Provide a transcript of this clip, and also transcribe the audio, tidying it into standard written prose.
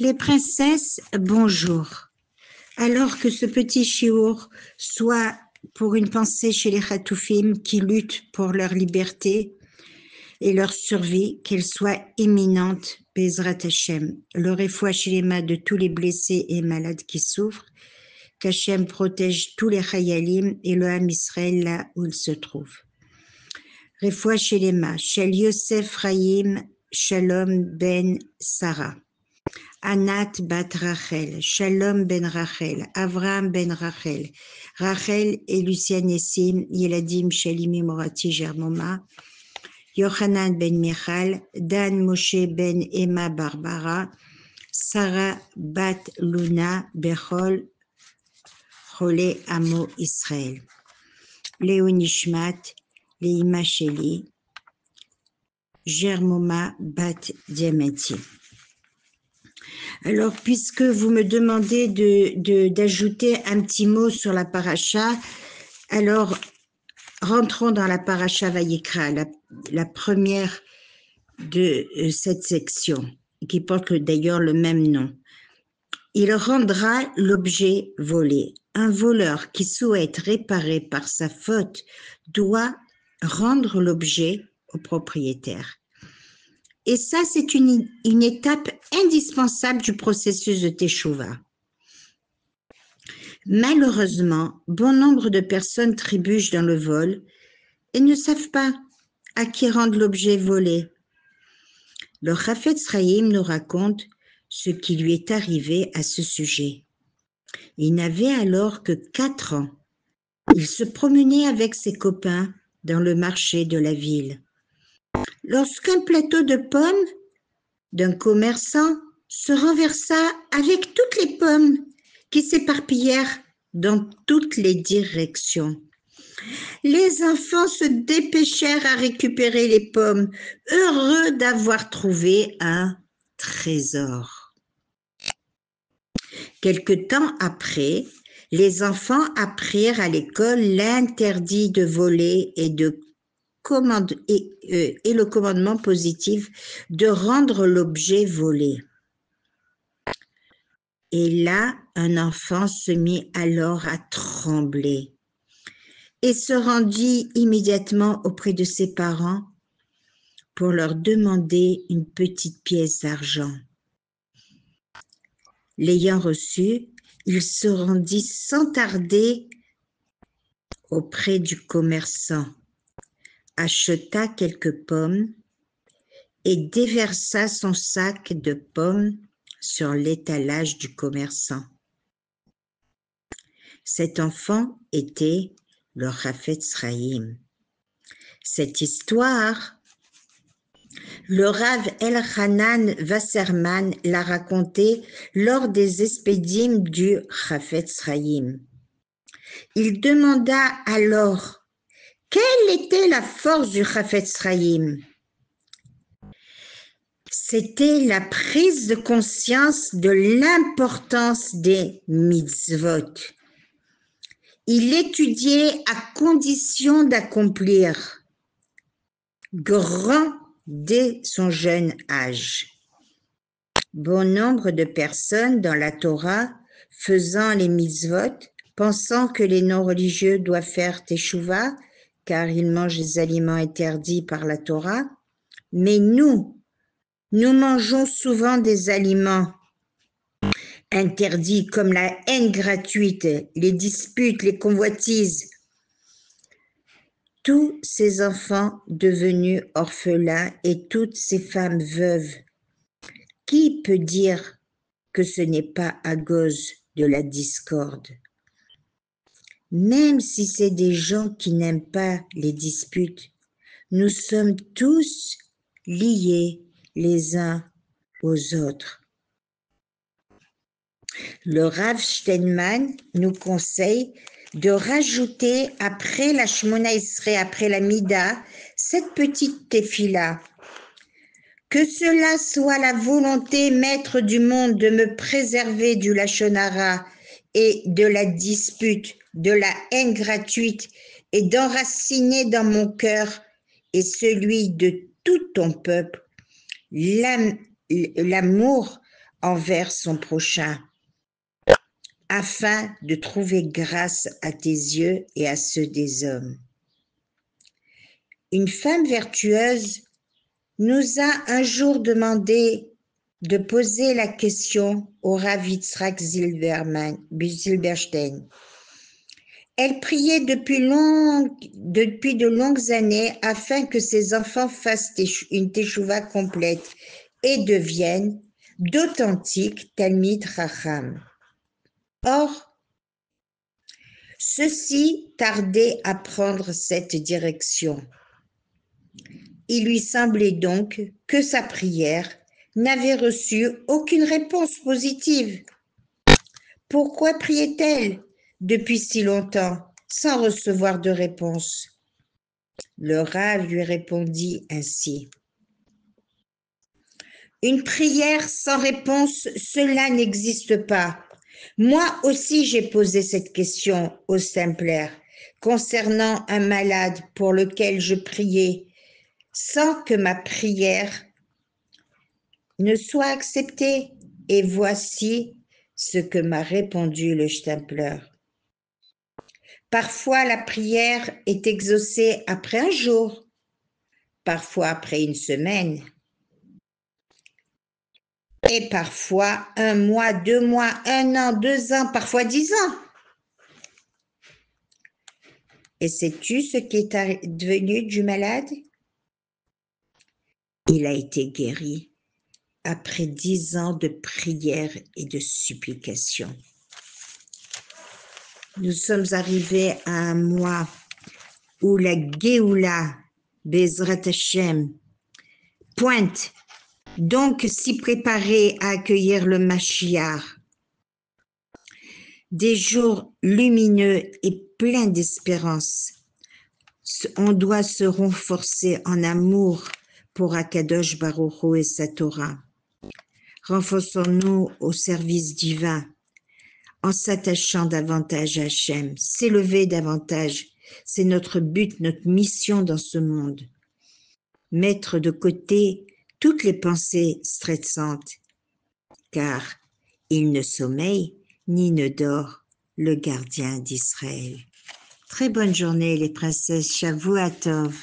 Les princesses, bonjour. Alors que ce petit chiour soit pour une pensée chez les Khatoufim qui luttent pour leur liberté et leur survie, qu'elle soit imminente, Bezrat Hashem. Le réfoua shlema de tous les blessés et malades qui souffrent, qu'Hashem protège tous les Chayalim et le Ham Israël là où ils se trouvent. Réfoua shlema, Shel Yosef Chaim Shalom ben Sarah. Anat bat Rachel, Shalom ben Rachel, Avraham ben Rachel, Rachel et Lucien Nessim, Yeladim Shalimi Morati Germoma, Yochanan ben Michal, Dan Moshe ben Emma Barbara, Sarah bat Luna Bechol, Chole Amo Israël, Léo Nishmat, Leima Sheli, Germoma bat Diamati. Alors, puisque vous me demandez d'ajouter un petit mot sur la paracha, alors rentrons dans la paracha Vayikra, la première de cette section, qui porte d'ailleurs le même nom. Il rendra l'objet volé. Un voleur qui souhaite réparer par sa faute doit rendre l'objet au propriétaire. Et ça, c'est une étape indispensable du processus de Teshuvah. Malheureusement, bon nombre de personnes trébuchent dans le vol et ne savent pas à qui rendre l'objet volé. Le Chafetz Chaim nous raconte ce qui lui est arrivé à ce sujet. Il n'avait alors que 4 ans. Il se promenait avec ses copains dans le marché de la ville. Lorsqu'un plateau de pommes d'un commerçant se renversa avec toutes les pommes qui s'éparpillèrent dans toutes les directions. Les enfants se dépêchèrent à récupérer les pommes, heureux d'avoir trouvé un trésor. Quelque temps après, les enfants apprirent à l'école l'interdit de voler et le commandement positif de rendre l'objet volé. Et là, un enfant se mit alors à trembler et se rendit immédiatement auprès de ses parents pour leur demander une petite pièce d'argent. L'ayant reçue, il se rendit sans tarder auprès du commerçant, acheta quelques pommes et déversa son sac de pommes sur l'étalage du commerçant. Cet enfant était le Chafetz Chaim. Cette histoire, le Rav Elchanan Wasserman l'a racontée lors des expédimes du Chafetz Chaim. Il demanda alors quelle était la force du Chafetz Chaim. C'était la prise de conscience de l'importance des mitzvot. Il étudiait à condition d'accomplir, grand dès son jeune âge. Bon nombre de personnes dans la Torah faisant les mitzvot, pensant que les non-religieux doivent faire teshuvah, car ils mangent les aliments interdits par la Torah, mais nous mangeons souvent des aliments interdits comme la haine gratuite, les disputes, les convoitises. Tous ces enfants devenus orphelins et toutes ces femmes veuves, qui peut dire que ce n'est pas à cause de la discorde? Même si c'est des gens qui n'aiment pas les disputes, nous sommes tous liés les uns aux autres. Le Rav Steinman nous conseille de rajouter après la Shmona Esrei, après la Mida, cette petite tefila. Que cela soit la volonté, maître du monde, de me préserver du lachon hara et de la dispute, de la haine gratuite, et d'enraciner dans mon cœur et celui de tout ton peuple l'amour envers son prochain, afin de trouver grâce à tes yeux et à ceux des hommes. Une femme vertueuse nous a un jour demandé de poser la question au Rav Yitzhak Zilberstein. Elle priait depuis de longues années afin que ses enfants fassent une teshuva complète et deviennent d'authentiques Talmid Chacham. Or, ceux-ci tardaient à prendre cette direction. Il lui semblait donc que sa prière n'avait reçu aucune réponse positive. Pourquoi priait-elle depuis si longtemps sans recevoir de réponse? Le Rav lui répondit ainsi. Une prière sans réponse, cela n'existe pas. Moi aussi j'ai posé cette question au Stempler concernant un malade pour lequel je priais sans que ma prière ne soit acceptée. Et voici ce que m'a répondu le Stempler. Parfois la prière est exaucée après un jour, parfois après une semaine, et parfois 1 mois, 2 mois, 1 an, 2 ans, parfois 10 ans. Et sais-tu ce qui est advenu du malade? Il a été guéri après 10 ans de prière et de supplication. Nous sommes arrivés à un mois où la Géoula, Bezrat Hashem, pointe. Donc, s'y préparer à accueillir le Mashiach. Des jours lumineux et pleins d'espérance. On doit se renforcer en amour pour Akadosh Baruch Hu et sa Torah. Renforçons-nous au service divin en s'attachant davantage à Hachem, s'élever davantage. C'est notre but, notre mission dans ce monde. Mettre de côté toutes les pensées stressantes, car il ne sommeille ni ne dort le gardien d'Israël. Très bonne journée les princesses, Shavua Tov.